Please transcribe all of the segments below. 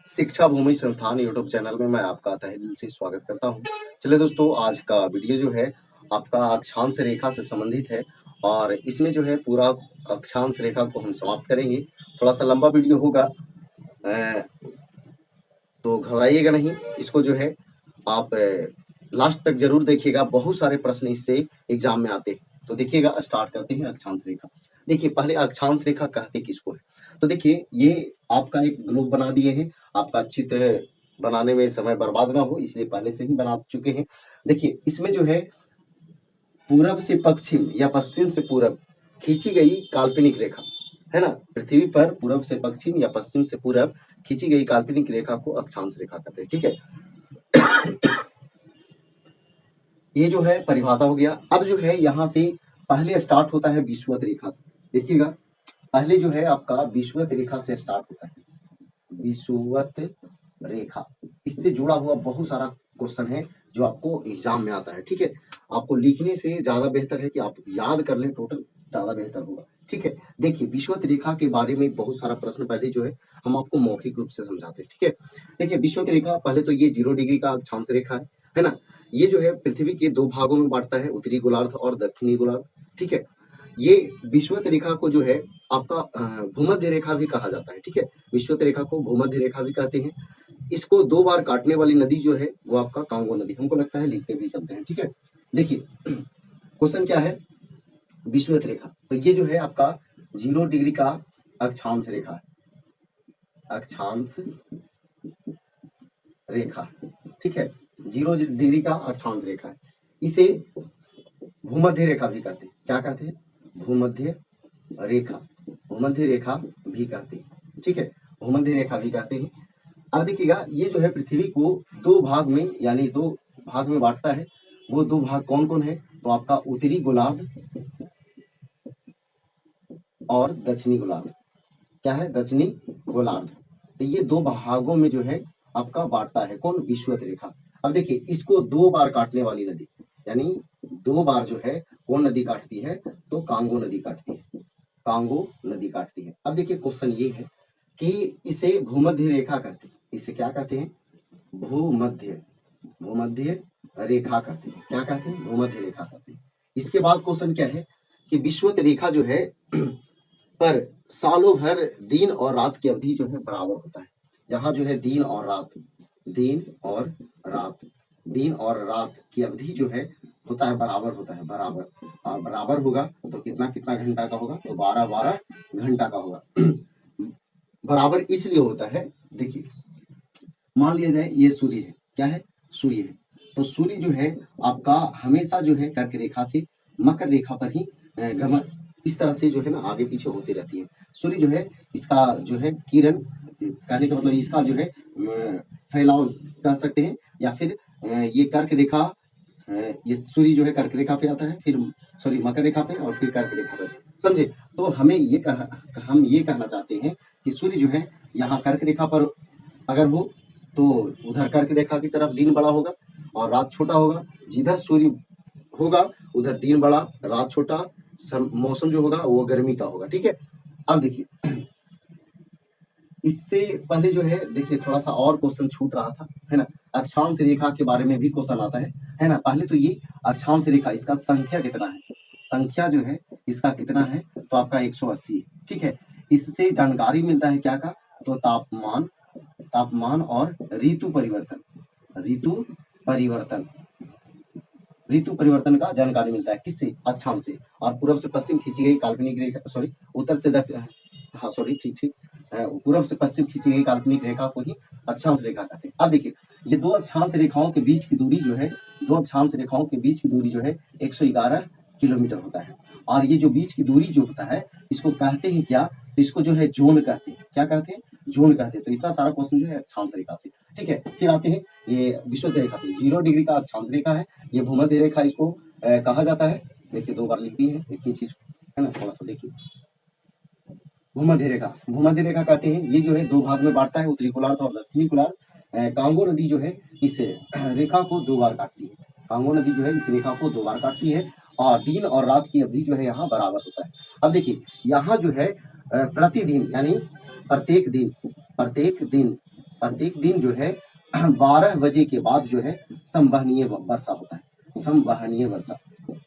शिक्षा भूमि संस्थान YouTube channel में मैं आपका तहे दिल से स्वागत करता हूं। चलिए दोस्तों, आज का वीडियो जो है आपका अक्षांश रेखा से संबंधित है और इसमें जो है पूरा अक्षांश रेखा को हम समाप्त करेंगे। थोड़ा सा लंबा वीडियो होगा, तो घबराइएगा नहीं। इसको जो है आप लास्ट तक जरूर देखिएगा, बहुत सारे प्रश्न इससे एग्जाम में आते हैं। तो देखिएगा, स्टार्ट करते हैं अक्षांश रेखा। देखिए, पहले अक्षांश रेखा कहते किसको है? तो देखिए, ये आपका एक ग्लोब बना दिए हैं। आपका चित्र बनाने में समय बर्बाद ना हो इसलिए पहले से ही बना चुके हैं। देखिए, इसमें जो है पूरब से पश्चिम या पश्चिम से पूरब खींची गई काल्पनिक रेखा है ना। पृथ्वी पर पूरब से पश्चिम या पश्चिम से पूरब खींची गई काल्पनिक रेखा को अक्षांश रेखा कहते हैं। ठीक है, ये जो है परिभाषा हो गया। अब जो है यहाँ से पहले स्टार्ट होता है विषुवत रेखा से। देखिएगा, पहले जो है आपका विषुवत रेखा से स्टार्ट होता है। विषुवत रेखा, इससे जुड़ा हुआ बहुत सारा क्वेश्चन है जो आपको एग्जाम में आता है। ठीक है, आपको लिखने से ज्यादा बेहतर है कि आप याद कर लें, टोटल ज्यादा बेहतर होगा। ठीक है, देखिए विषुवत रेखा के बारे में बहुत सारा प्रश्न पहले जो है हम आपको मौखिक रूप से समझाते हैं। ठीक है, देखिए विषुवत रेखा पहले तो ये 0 डिग्री का अक्षांश रेखा है ना। ये जो है पृथ्वी के दो भागों में बांटता है, उत्तरी गोलार्ध और दक्षिणी गोलार्ध। ठीक है, ये विषुवत रेखा को जो है आपका भूमध्य रेखा भी कहा जाता है। ठीक है, विषुवत रेखा को भूमध्य रेखा भी कहते हैं। इसको 2 बार काटने वाली नदी जो है वो आपका कांगो नदी, हमको लगता है लिखते भी चलते हैं। ठीक है, देखिए क्वेश्चन क्या है, विषुवत रेखा। तो ये जो है आपका 0 डिग्री का अक्षांश रेखा है, अक्षांश रेखा। ठीक है, 0 डिग्री का अक्षांश रेखा है। इसे भूमध्य रेखा भी कहते हैं। क्या कहते हैं? भूमध्य रेखा, भूमध्य रेखा भी कहते हैं। ठीक है, भूमध्य रेखा भी कहते हैं। अब देखिएगा, ये जो है पृथ्वी को 2 भाग में यानी 2 भाग में बांटता है। वो 2 भाग कौन कौन है? तो आपका उत्तरी गोलार्ध और दक्षिणी गोलार्ध। क्या है? दक्षिणी गोलार्ध। तो ये 2 भागों में जो है आपका बांटता है कौन? विषुवत रेखा। अब देखिए, इसको 2 बार काटने वाली नदी, यानी 2 बार जो है कौन नदी काटती है? तो कांगो नदी काटती है, कांगो नदी काटती है। अब देखिए क्वेश्चन ये है कि इसे भूमध्य रेखा कहते हैं। इसे क्या कहते हैं? भूमध्य, भूमध्य रेखा कहते हैं। क्या कहते हैं? भूमध्य रेखा कहते हैं। इसके बाद क्वेश्चन क्या है कि विषुवत रेखा जो है पर सालों भर दिन और रात की अवधि जो है बराबर होता है। यहाँ जो है दिन और रात, दिन और रात, दिन और रात की अवधि जो है होता है बराबर होता है, बराबर। और बराबर होगा तो कितना कितना घंटा का होगा? तो 12-12 घंटा का होगा। बराबर इसलिए होता है, देखिए मान लिया जाए ये सूर्य है। क्या है? सूर्य है। तो सूर्य जो है आपका हमेशा जो है कर्क रेखा से मकर रेखा पर ही गमन, इस तरह से जो है ना आगे पीछे होती रहती है। सूर्य जो है इसका जो है किरण, कहने का मतलब इसका जो है फैलाव कह सकते हैं, या फिर ये कर्क रेखा, ये सूर्य जो है कर्क रेखा पे आता है, फिर सॉरी मकर रेखा पे और फिर कर्क रेखा पे। समझे? तो हमें ये हम ये कहना चाहते हैं कि सूर्य जो है यहाँ कर्क रेखा पर अगर हो तो उधर कर्क रेखा की तरफ दिन बड़ा होगा और रात छोटा होगा। जिधर सूर्य होगा उधर दिन बड़ा रात छोटा, मौसम जो होगा वो गर्मी का होगा। ठीक है, अब देखिए इससे पहले जो है देखिए थोड़ा सा और क्वेश्चन छूट रहा था, है ना। अक्षांश रेखा के बारे में भी क्वेश्चन आता है ना। पहले तो ये अक्षांश रेखा, इसका संख्या कितना है? संख्या जो है इसका कितना है? तो आपका 180 है। ठीक है, इससे जानकारी मिलता है क्या का? तो तापमान, तापमान और ऋतु परिवर्तन, ऋतु परिवर्तन, ऋतु परिवर्तन का जानकारी मिलता है। किससे? अक्षांश से। और पूर्व से पश्चिम खींची गई काल्पनिक रेखा, सॉरी उत्तर से दक्षिण, हाँ सॉरी ठीक ठीक, पूर्व से पश्चिम खींची गई काल्पनिक रेखा को ही अक्षांश रेखा कहते हैं। अब देखिए, ये 2 अक्षांश रेखाओं के बीच की दूरी जो है, 2 अक्षांश रेखाओं के बीच की दूरी जो है 111 किलोमीटर होता है। और ये जो बीच की दूरी जो होता है इसको कहते हैं क्या? तो इसको जो है जोन कहते हैं। क्या कहते हैं? जोन कहते हैं। तो इतना सारा क्वेश्चन जो है अक्षांश रेखा से। ठीक है, फिर आते हैं ये विषुवत रेखा पे। 0 डिग्री का अक्षांश रेखा है, ये भूमध्य रेखा इसको कहा जाता है। देखिए 2 बार लिख दी है एक ही चीज, है ना। थोड़ा सा देखिए, भूमध्य रेखा, भूमध्य रेखा कहते हैं। ये जो है 2 भाग में बांटता है, उत्तरी गोलार्ध और दक्षिणी गोलार्ध। कांगो नदी जो है इस रेखा को 2 बार काटती है। कांगो नदी जो है इस रेखा को 2 बार काटती है और दिन और रात की अवधि जो है यहाँ बराबर होता है। अब देखिए यहाँ जो है प्रतिदिन यानी प्रत्येक दिन, प्रत्येक दिन प्रत्येक दिन जो है 12 बजे के बाद जो है संवहनीय वर्षा होता है। संवहनीय वर्षा,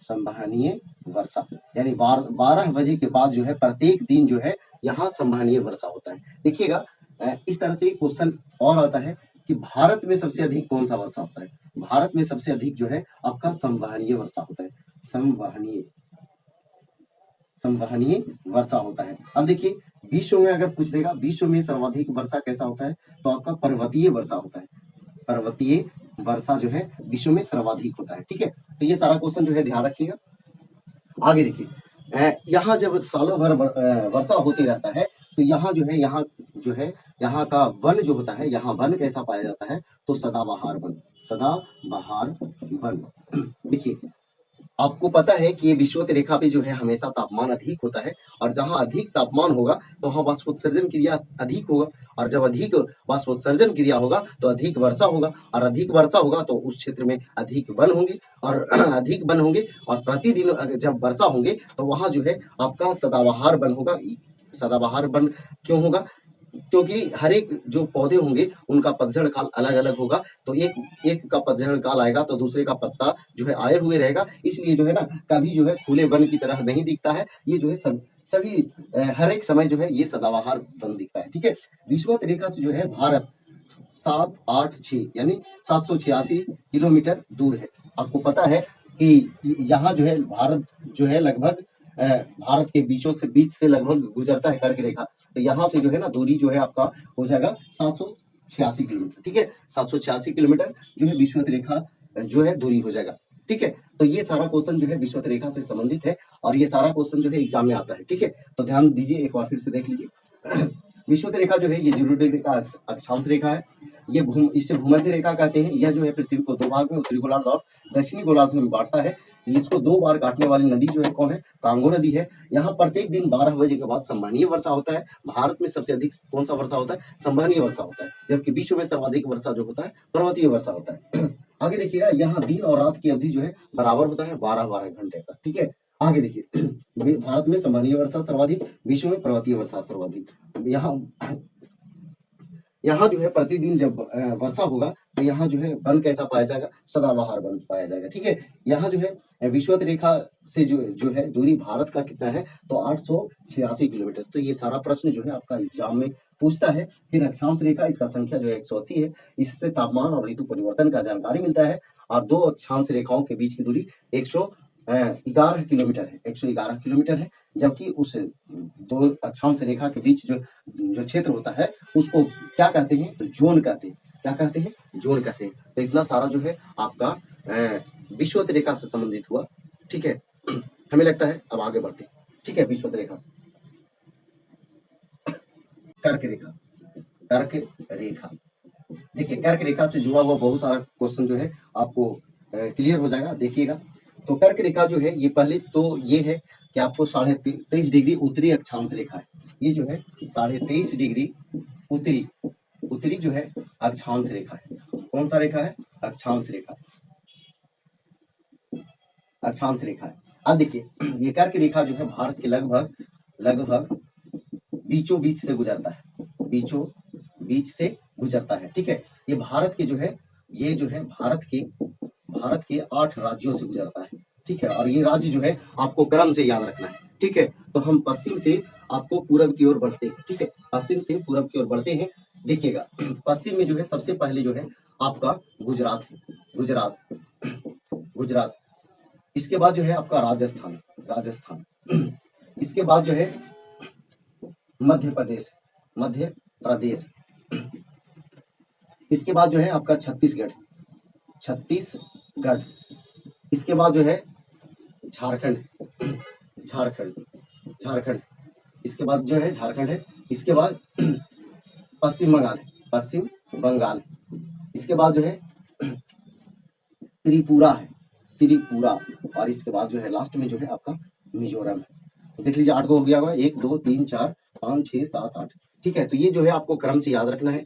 संवहनीय वर्षा यानी 12 बजे के बाद जो है प्रत्येक दिन जो है यहाँ संवहनीय वर्षा होता है। देखिएगा इस तरह से क्वेश्चन और आता है कि भारत में सबसे अधिक कौन सा वर्षा होता है। भारत में सबसे अधिक जो है आपका संवहनीय वर्षा होता है। संवहनीय, संवहनीय वर्षा होता है। अब देखिए विश्व में अगर पूछ देगा विश्व में सर्वाधिक वर्षा कैसा होता है, तो आपका पर्वतीय वर्षा होता है। पर्वतीय वर्षा जो है विश्व में सर्वाधिक होता है। ठीक है, तो ये सारा क्वेश्चन जो है ध्यान रखिएगा। आगे देखिए यहाँ जब सालों भर वर्षा होती रहता है तो यहाँ जो है यहाँ का वन जो होता है, यहाँ वन कैसा पाया जाता है, तो सदाबहार वन, सदाबहार वन। देखिए आपको पता है कि ये विषुवत रेखा पे जो है हमेशा तापमान अधिक होता है, और जहां अधिक तापमान होगा तो वहां वाष्पोत्सर्जन क्रिया अधिक होगा, और जब अधिक वाष्पोत्सर्जन क्रिया होगा तो अधिक वर्षा होगा, और अधिक वर्षा होगा तो उस क्षेत्र में अधिक वन होंगे, और अधिक वन होंगे, और प्रतिदिन जब वर्षा होंगे तो वहां जो है आपका सदाबहार वन होगा। सदाबहार वन क्यों होगा, क्योंकि हर एक जो पौधे होंगे उनका पतझड़ काल अलग अलग होगा, तो एक का पतझड़ काल आएगा तो दूसरे का पत्ता जो है आए हुए रहेगा, इसलिए जो है ना कभी जो है खुले वन की तरह नहीं दिखता है, ये जो है सभी हर एक समय जो है ये सदाबहार वन दिखता है। ठीक है, विषुवत रेखा से जो है भारत 786 यानी 786 किलोमीटर दूर है। आपको पता है कि यहाँ जो है भारत जो है लगभग भारत के बीच से लगभग गुजरता है कर्क रेखा, तो यहाँ से जो है ना दूरी जो है आपका हो जाएगा 786 किलोमीटर। ठीक है, 786 किलोमीटर जो है विषुवत रेखा जो है दूरी हो जाएगा। ठीक है, तो ये सारा क्वेश्चन जो है विषुवत रेखा से संबंधित है, और ये सारा क्वेश्चन जो है एग्जाम में आता है। ठीक है, तो ध्यान दीजिए, एक बार फिर से देख लीजिए। विषुवत रेखा जो है ये 0 डिग्री का अक्षांश रेखा है। ये इसे भूमध्य रेखा कहते हैं। यह जो है पृथ्वी को दो भाग में, उत्तरी गोलार्ध और दक्षिणी गोलार्ध में बांटता है। इसको 2 बार काटने वाली नदी जो है कौन है, कांगो नदी है। यहाँ प्रत्येक दिन 12 बजे के बाद संवहनीय वर्षा होता है। भारत में सबसे अधिक कौन सा वर्षा होता है, संवहनीय वर्षा होता है, जबकि विश्व में सर्वाधिक वर्षा जो होता है पर्वतीय वर्षा होता है। आगे देखिएगा यहाँ दिन और रात की अवधि जो है बराबर होता है 12-12 घंटे का। ठीक है, आगे देखिए भारत में संवहनीय वर्षा सर्वाधिक, विश्व में पर्वतीय वर्षा सर्वाधिक। यहाँ जो है प्रतिदिन जब वर्षा होगा तो यहाँ जो है वन कैसा पाया जाएगा, सदाबहार वन पाया जाएगा। ठीक है, यहाँ जो है विषुवत रेखा से जो है दूरी भारत का कितना है, तो 886 किलोमीटर। तो ये सारा प्रश्न जो है आपका एग्जाम में पूछता है। फिर अक्षांश रेखा, इसका संख्या जो है 180 है। इससे तापमान और ऋतु परिवर्तन का जानकारी मिलता है, और 2 अक्षांश रेखाओं के बीच की दूरी 111 किलोमीटर है, 111 किलोमीटर है। जबकि उस 2 अक्षांश रेखा के बीच जो क्षेत्र होता है उसको क्या कहते हैं, तो जोन कहते हैं। क्या कहते हैं, जोन कहते हैं। तो इतना सारा जो है आपका विषुवत रेखा से संबंधित हुआ। ठीक है, हमें लगता है अब आगे बढ़ते हैं। ठीक है, विषुवत रेखा से कर्क रेखा, कर्क रेखा। देखिए कर्क रेखा से जुड़ा हुआ बहुत सारा क्वेश्चन जो है आपको क्लियर हो जाएगा। देखिएगा तो कर्क रेखा जो है ये पहले तो ये है कि आपको 23.5 डिग्री उत्तरी अक्षांश रेखा है। ये जो है 23.5 डिग्री उत्तरी जो है अक्षांश रेखा है। कौन सा रेखा है, अक्षांश रेखा, अक्षांश रेखा है। अब देखिए ये कर्क रेखा जो है भारत के लगभग बीचों बीच से गुजरता है, बीचों बीच से गुजरता है। ठीक है, ये भारत के जो है भारत के 8 राज्यों से गुजरता है। ठीक है, और ये राज्य जो है आपको क्रम से याद रखना है। ठीक है, तो हम पश्चिम से आपको पूरब की ओर बढ़ते हैं। ठीक है, पश्चिम से पूरब की ओर बढ़ते हैं। देखिएगा पश्चिम में जो है सबसे पहले जो है आपका गुजरात है, गुजरात। इसके बाद जो है आपका राजस्थान। इसके बाद जो है मध्य प्रदेश। इसके बाद जो है आपका छत्तीसगढ़। इसके बाद जो है झारखंड। इसके बाद जो है झारखंड है। इसके बाद पश्चिम बंगाल। इसके बाद जो है त्रिपुरा है, और इसके बाद जो है लास्ट में जो है आपका मिजोरम है। तो देख लीजिए 8 को हो गया होगा, 1 2 3 4 5 6 7 8। ठीक है, तो ये जो है आपको क्रम से याद रखना है।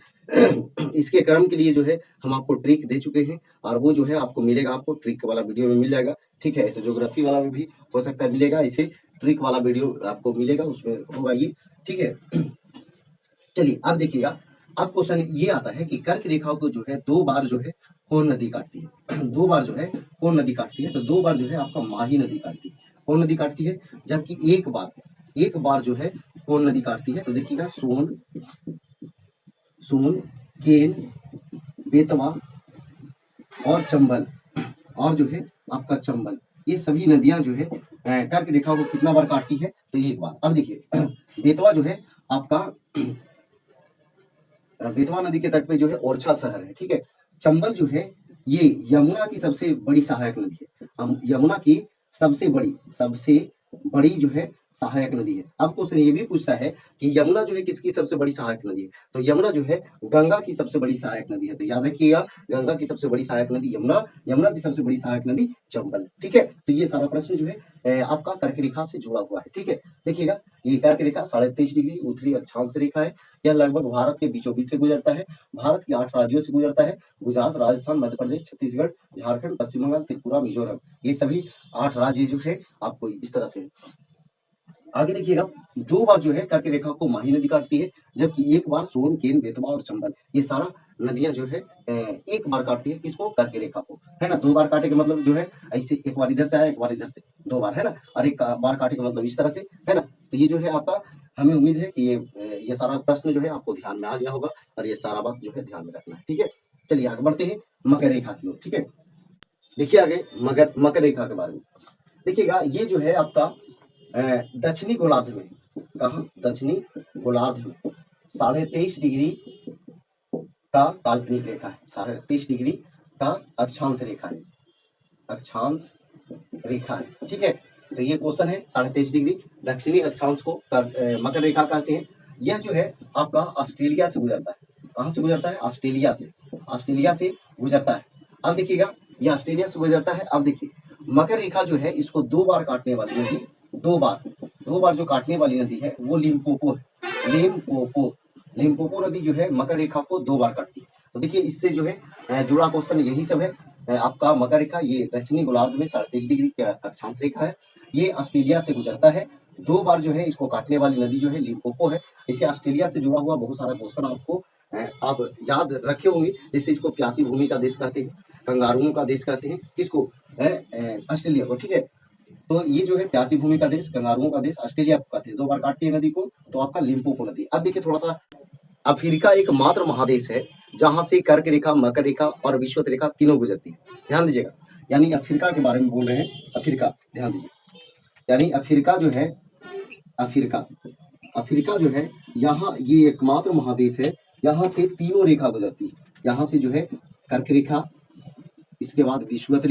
इसके क्रम के लिए जो है हम आपको ट्रिक दे चुके हैं, और वो जो है आपको मिलेगा, आपको ट्रिक वाला वीडियो में मिल जाएगा। ठीक है, ऐसे ज्योग्राफी वाला में भी हो सकता है मिलेगा, इसे ट्रिक वाला वीडियो आपको मिलेगा, उसमें होगा ये। ठीक है, चलिए अब देखिएगा अब क्वेश्चन ये आता है कि कर्क रेखा को जो है 2 बार जो है कौन नदी काटती है? 2 बार जो है कौन नदी काटती है? तो 2 बार जो है आपका माही नदी काटती है। कौन नदी काटती है? जबकि एक बार जो है कौन नदी काटती है? तो देखिएगा सोन, केन, बेतवा और चंबल, और जो है आपका चंबल, ये सभी नदियां जो है कर्क रेखा को कितना बार काटती है? तो एक बार। अब देखिए बेतवा जो है आपका बेतवा नदी के तट पे जो है ओरछा शहर है, ठीक है। चंबल जो है ये यमुना की सबसे बड़ी सहायक नदी है। यमुना की सबसे बड़ी जो है सहायक नदी है। अब क्वेश्चन ये भी पूछता है कि यमुना जो है किसकी सबसे बड़ी सहायक नदी है? तो यमुना जो है गंगा की सबसे बड़ी सहायक नदी है। तो याद रखिएगा, गंगा की सबसे बड़ी सहायक नदी यमुना, यमुना की सबसे बड़ी सहायक नदी चंबल, ठीक है। तो ये सारा प्रश्न जो है आपका कर्क रेखा से जुड़ा हुआ है, ठीक है। देखिएगा ये कर्क रेखा 23.5 डिग्री उत्तरी अक्षांश रेखा है। यह लगभग भारत के बीचों बीच से गुजरता है। भारत के 8 राज्यों से गुजरता है। गुजरात, राजस्थान, मध्य प्रदेश, छत्तीसगढ़, झारखंड, पश्चिम बंगाल, त्रिपुरा, मिजोरम, ये सभी 8 राज्य जो है आपको इस तरह से। आगे देखिएगा 2 बार जो है कर्क रेखा को माही नदी काटती है, जबकि एक बार सोन, केन, बेतवा और चंबल, ये सारा नदियां जो है एक बार काटती है। किसको? कर्क रेखा को, है ना। 2 बार काटे का मतलब जो है ऐसे एक बार इधर से आया, एक बार इधर से, 2 बार, है ना। और एक बार काटे का मतलब इस तरह से, है ना। तो ये जो है आपका, हमें उम्मीद है कि ये सारा प्रश्न जो है आपको ध्यान में आ गया होगा और ये सारा बात जो है ध्यान में रखना है, ठीक है। चलिए आगे बढ़ते हैं मकर रेखा की ओर, ठीक है। देखिए आगे मकर रेखा के बारे में देखिएगा, ये जो है आपका दक्षिणी गोलार्ध में, कहा? दक्षिणी गोलार्ध में 23.5 डिग्री का काल्पनिक रेखा है। 23.5 डिग्री का अक्षांश रेखा है, अक्षांश रेखा है, ठीक है। तो ये क्वेश्चन है 23.5 डिग्री दक्षिणी अक्षांश को मकर रेखा कहते हैं। यह जो है आपका ऑस्ट्रेलिया से गुजरता है। कहाँ से गुजरता है? ऑस्ट्रेलिया से, ऑस्ट्रेलिया से गुजरता है। अब देखिएगा ये ऑस्ट्रेलिया से गुजरता है। अब देखिए मकर रेखा जो है इसको 2 बार काटने वाली नदी, 2 बार जो काटने वाली नदी है वो लिम्पोपो है। लिम्पोपो नदी जो है मकर रेखा को 2 बार काटती है। तो देखिए इससे जो है जुड़ा क्वेश्चन यही सब है। आपका मकर रेखा ये दक्षिणी गोलार्ध में 23.5 डिग्री का अक्षांश रेखा है। ये ऑस्ट्रेलिया से गुजरता है। 2 बार जो है इसको काटने वाली नदी जो है लिम्पोपो है। इसे ऑस्ट्रेलिया से जुड़ा हुआ बहुत सारा क्वेश्चन आपको आप याद रखे होंगे। जैसे इसको प्यासी भूमि का देश कहते हैं, कंगारुओं का देश कहते हैं। किसको? ऑस्ट्रेलिया को, ठीक है। तो ये जो है प्यासी भूमि का देश, कंगारुओं का देश ऑस्ट्रेलिया को कहते हैं। 2 बार काटती है नदी को, तो आपका लिम्पोपो नदी। अब देखिए थोड़ा सा, अफ्रीका एकमात्र महादेश है जहां से कर्क रेखा, मकर रेखा और विषुवत रेखा तीनों गुजरती है। ध्यान दीजिएगा, यानी अफ्रीका के बारे में बोल रहे हैं। अफ्रीका, ध्यान दीजिए, यानी अफ्रीका जो है, अफ्रीका जो है यहाँ ये एकमात्र महादेश है, यहाँ से तीनों रेखा गुजरती है। यहाँ से जो है कर्क रेखा, इसके बाद विषुवत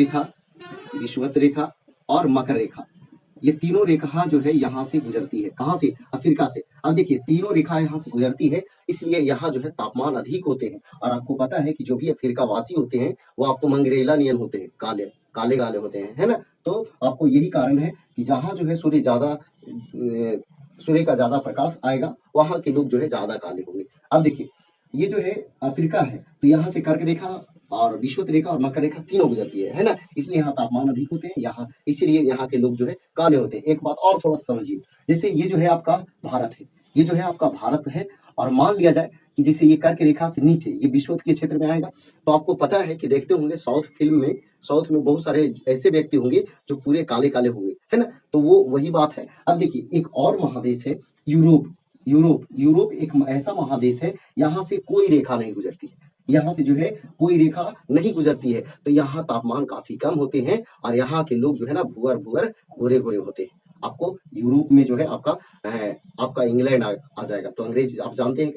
रेखा और मकर रेखा, ये तीनों रेखा जो है यहाँ से गुजरती है। कहाँ से? अफ्रीका से। अब देखिए तीनों रेखा यहाँ से गुजरती है, इसलिए यहाँ जो है तापमान अधिक होते हैं। और आपको पता है कि जो भी अफ्रीका वासी होते हैं वो आपको मंगरेला नियन होते हैं, काले काले होते हैं, है ना। तो आपको यही कारण है कि जहाँ जो है सूर्य का ज्यादा प्रकाश आएगा वहां के लोग जो है ज्यादा काले होंगे। अब देखिए ये जो है अफ्रीका है, तो यहाँ से कर्क रेखा और विषुवत रेखा और मकर रेखा तीनों गुजरती है ना। इसलिए यहाँ तापमान अधिक होते हैं, यहाँ इसीलिए यहाँ के लोग जो है काले होते हैं। एक बात और थोड़ा सा समझिए, जैसे ये जो है आपका भारत है, ये जो है आपका भारत है, और मान लिया जाए कि जैसे ये कर्क रेखा से नीचे ये विषुवत के क्षेत्र में आएगा, तो आपको पता है कि देखते होंगे साउथ में बहुत सारे ऐसे व्यक्ति होंगे जो पूरे काले काले होंगे, है ना। तो वो वही बात है। अब देखिए एक और महादेश है यूरोप एक ऐसा महादेश है, यहाँ से कोई रेखा नहीं गुजरती है, यहाँ से जो है कोई रेखा नहीं गुजरती है। तो यहाँ तापमान काफी कम होते हैं और यहाँ के लोग जो है ना भूअर गोरे होते हैं। आपको यूरोप में जो है आपका इंग्लैंड आ जाएगा। तो अंग्रेज आप जानते हैं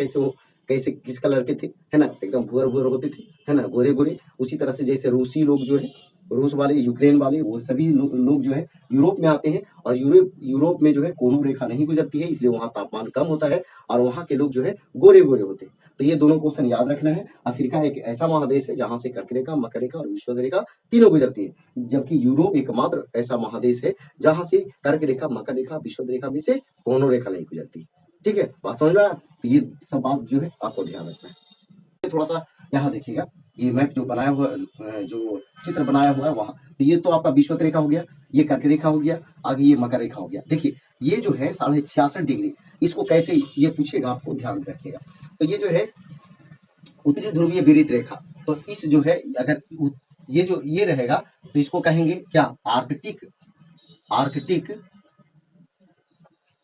कैसे किस कलर के थे, है ना, एकदम भूअर होते थे, है ना, गोरे। उसी तरह से जैसे रूसी लोग जो है, रूस वाले, यूक्रेन वाले, वो सभी लोग जो है यूरोप में आते हैं। और यूरोप में जो है कोनो रेखा नहीं गुजरती है, इसलिए वहाँ तापमान कम होता है और वहाँ के लोग जो है गोरे होते हैं। तो ये दोनों क्वेश्चन याद रखना है। अफ्रीका एक ऐसा महादेश है जहाँ से कर्क रेखा, मकर रेखा और विषुवत रेखा तीनों गुजरती है, जबकि यूरोप एकमात्र ऐसा महादेश है जहाँ से कर्क रेखा, मकर रेखा, विषुवत रेखा में से कोनो रेखा नहीं गुजरती। ठीक है, बात समझ में आया? तो ये सब बात जो है आपको ध्यान रखना है। थोड़ा सा यहाँ देखिएगा, ये मैप जो बनाया हुआ, जो चित्र बनाया हुआ है वहां, तो ये तो आपका विषुवत रेखा हो गया, ये कर्क रेखा हो गया, आगे ये मकर रेखा हो गया। देखिए ये जो है 66.5 डिग्री, इसको कैसे ये पूछेगा आपको, ध्यान रखिएगा। तो ये जो है उत्तरी ध्रुवीय विपरीत रेखा। तो इस जो है अगर ये जो ये रहेगा तो इसको कहेंगे क्या, आर्कटिक, आर्कटिक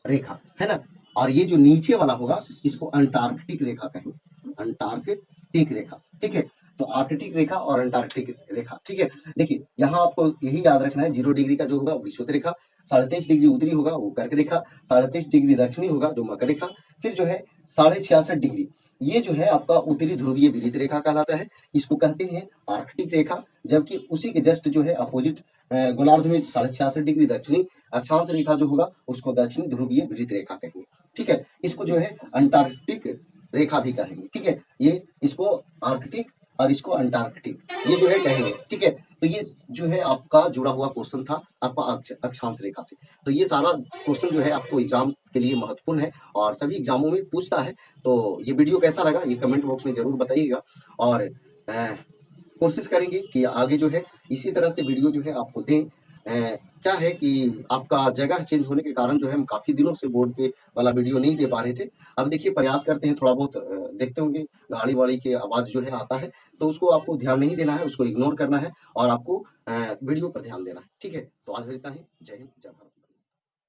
रेखा, है ना। और ये जो नीचे वाला होगा इसको अंटार्कटिक रेखा कहेंगे, अंटार्कटिक रेखा, ठीक है। तो आर्कटिक रेखा और अंटार्कटिक रेखा, ठीक है। देखिए यहाँ आपको यही याद रखना है, 0 डिग्री का जो होगा वो विषुवत रेखा, 23.5 डिग्री उत्तरी होगा वो कर्क रेखा, 23.5 डिग्री दक्षिणी होगा जो मकर रेखा, फिर जो है 66.5 डिग्री ये जो है आपका उत्तरी ध्रुवीय विपरीत रेखा कहलाता है, इसको कहते हैं आर्कटिक रेखा। जबकि उसी के जस्ट जो है अपोजिट गोलार्ध में 66.5 डिग्री दक्षिणी अक्षांश रेखा जो होगा उसको दक्षिणी ध्रुवीय विपरीत रेखा कहेंगे, ठीक है। इसको जो है अंटार्कटिक रेखा भी कहेंगे, ठीक है। ये इसको आर्कटिक और इसको अंटार्कटिक ये जो है कहेंगे, ठीक है। तो ये जो है आपका जुड़ा हुआ क्वेश्चन था आपका अक्षांश रेखा से। तो ये सारा क्वेश्चन जो है आपको एग्जाम के लिए महत्वपूर्ण है और सभी एग्जामों में पूछता है। तो ये वीडियो कैसा लगा ये कमेंट बॉक्स में जरूर बताइएगा और कोशिश करेंगे कि आगे जो है इसी तरह से वीडियो जो है आपको दें। क्या है कि आपका जगह चेंज होने के कारण जो है हम काफी दिनों से बोर्ड पे वाला वीडियो नहीं दे पा रहे थे। अब देखिए प्रयास करते हैं, थोड़ा बहुत देखते होंगे गाड़ी वाड़ी की आवाज जो है आता है तो उसको आपको ध्यान नहीं देना है, उसको इग्नोर करना है और आपको वीडियो पर ध्यान देना है, ठीक है। तो आज इतना ही, जय हिंद जय भारत।